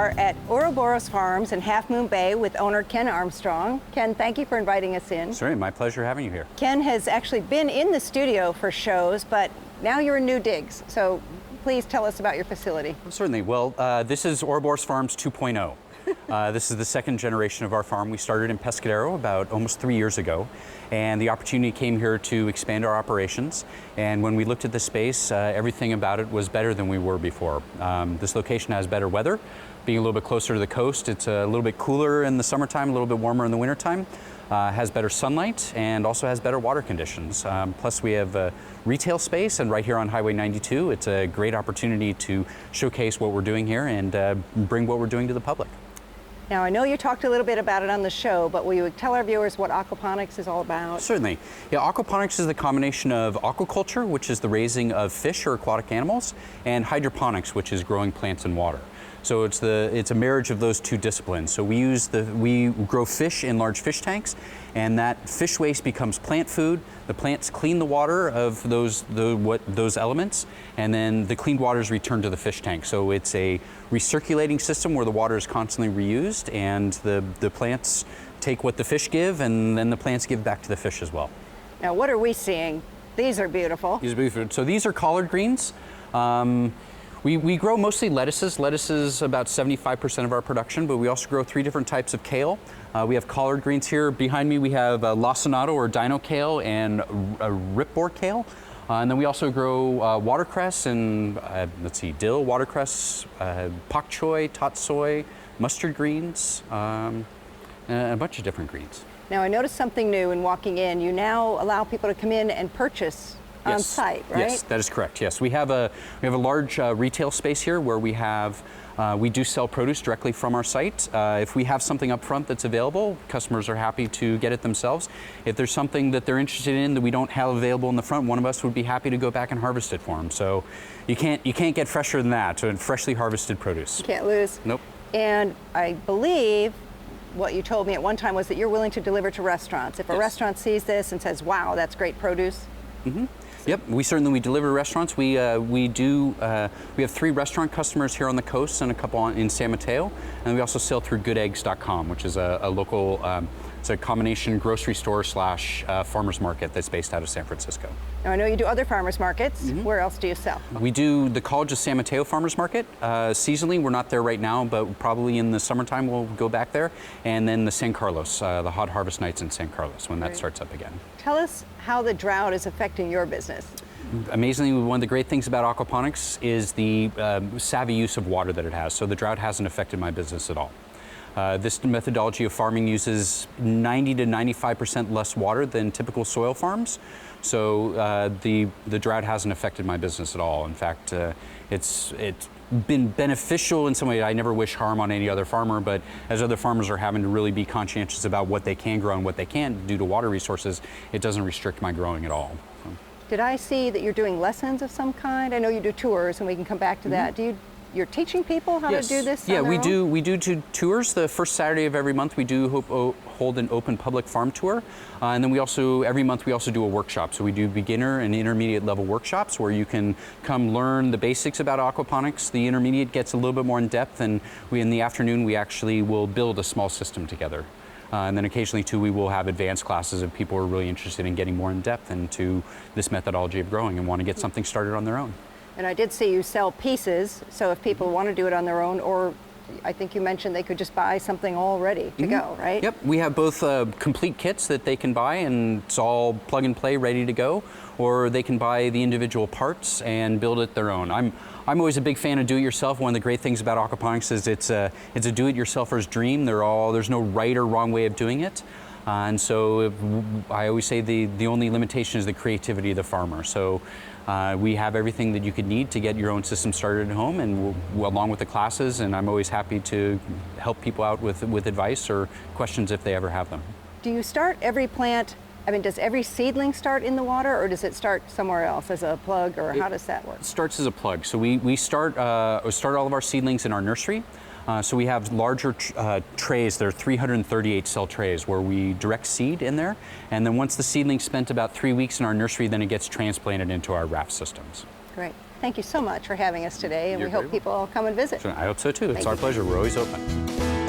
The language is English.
are at Ouroboros Farms in Half Moon Bay with owner Ken Armstrong. Ken, thank you for inviting us in. Sorry, my pleasure having you here. Ken has actually been in the studio for shows, but now you're in new digs. So please tell us about your facility. Certainly. Well, this is Ouroboros Farms 2.0. This is the second generation of our farm. We started in Pescadero about almost 3 years ago, and the opportunity came here to expand our operations. And when we looked at the space, everything about it was better than we were before. This location has better weather, being a little bit closer to the coast. It's a little bit cooler in the summertime, a little bit warmer in the wintertime. Has better sunlight and also has better water conditions. Plus we have retail space, and right here on Highway 92, it's a great opportunity to showcase what we're doing here and bring what we're doing to the public. Now, I know you talked a little bit about it on the show, but will you tell our viewers what aquaponics is all about? Certainly. Yeah, aquaponics is the combination of aquaculture, which is the raising of fish or aquatic animals, and hydroponics, which is growing plants in water. So it's a marriage of those two disciplines. So we grow fish in large fish tanks, and that fish waste becomes plant food. The plants clean the water of those elements, and then the cleaned water is returned to the fish tank. So it's a recirculating system where the water is constantly reused, and the plants take what the fish give, and then the plants give back to the fish as well. Now, what are we seeing? These are beautiful. These are beautiful. So these are collard greens. We grow mostly lettuces. Lettuce is about 75% of our production, but we also grow 3 different types of kale. We have collard greens here. Behind me we have lacinato or dino kale and ripboard kale. And then we also grow watercress and, dill, watercress, pak choy, tot soy, mustard greens, and a bunch of different greens. Now, I noticed something new in walking in. You now allow people to come in and purchase on site, right? Yes, that is correct. Yes, we have a large retail space here where we do sell produce directly from our site. If we have something up front that's available, customers are happy to get it themselves. If there's something that they're interested in that we don't have available in the front, one of us would be happy to go back and harvest it for them. So you can't get fresher than that, so freshly harvested produce. You can't lose. Nope. And I believe what you told me at one time was that you're willing to deliver to restaurants. If a restaurant sees this and says, wow, that's great produce. Mm-hmm. Yep, we deliver to restaurants. We have 3 restaurant customers here on the coast and a couple in San Mateo, and we also sell through goodeggs.com, which is a local, it's a combination grocery store / farmers market that's based out of San Francisco. Now, I know you do other farmers markets. Mm-hmm. Where else do you sell? We do the College of San Mateo Farmers Market. Seasonally, we're not there right now, but probably in the summertime we'll go back there. And then the San Carlos, the Hot Harvest Nights in San Carlos, when that starts up again. Tell us how the drought is affecting your business. Amazingly, one of the great things about aquaponics is the savvy use of water that it has. So the drought hasn't affected my business at all. This methodology of farming uses 90 to 95% less water than typical soil farms. So the drought hasn't affected my business at all. In fact, it's been beneficial in some way. I never wish harm on any other farmer, but as other farmers are having to really be conscientious about what they can grow and what they can't due to water resources, it doesn't restrict my growing at all. So. Did I see that you're doing lessons of some kind? I know you do tours, and we can come back to that. You're teaching people how to do this? Yeah, we do tours. The first Saturday of every month we do hold an open public farm tour, and then every month we also do a workshop. So we do beginner and intermediate level workshops where you can come learn the basics about aquaponics. The intermediate gets a little bit more in depth, and in the afternoon we actually will build a small system together. And then occasionally too we will have advanced classes if people are really interested in getting more in depth into this methodology of growing and want to get something started on their own. And I did see you sell pieces, so if people want to do it on their own, or I think you mentioned they could just buy something all ready to go, right? Yep, we have both complete kits that they can buy and it's all plug and play ready to go, or they can buy the individual parts and build it their own. I'm always a big fan of do-it-yourself. One of the great things about aquaponics is it's a do-it-yourselfer's dream. There's no right or wrong way of doing it. And so I always say the only limitation is the creativity of the farmer. So we have everything that you could need to get your own system started at home, and along with the classes, and I'm always happy to help people out with advice or questions if they ever have them. Do you start every plant, does every seedling start in the water, or does it start somewhere else as a plug, or how does that work? It starts as a plug. So we start all of our seedlings in our nursery. So we have larger trays. They're 338 cell trays where we direct seed in there, and then once the seedling spent about 3 weeks in our nursery, then it gets transplanted into our raft systems. Great. Thank you so much for having us today, and You're we very hope people come and visit. I hope so too. It's Thank our you. pleasure. We're always open.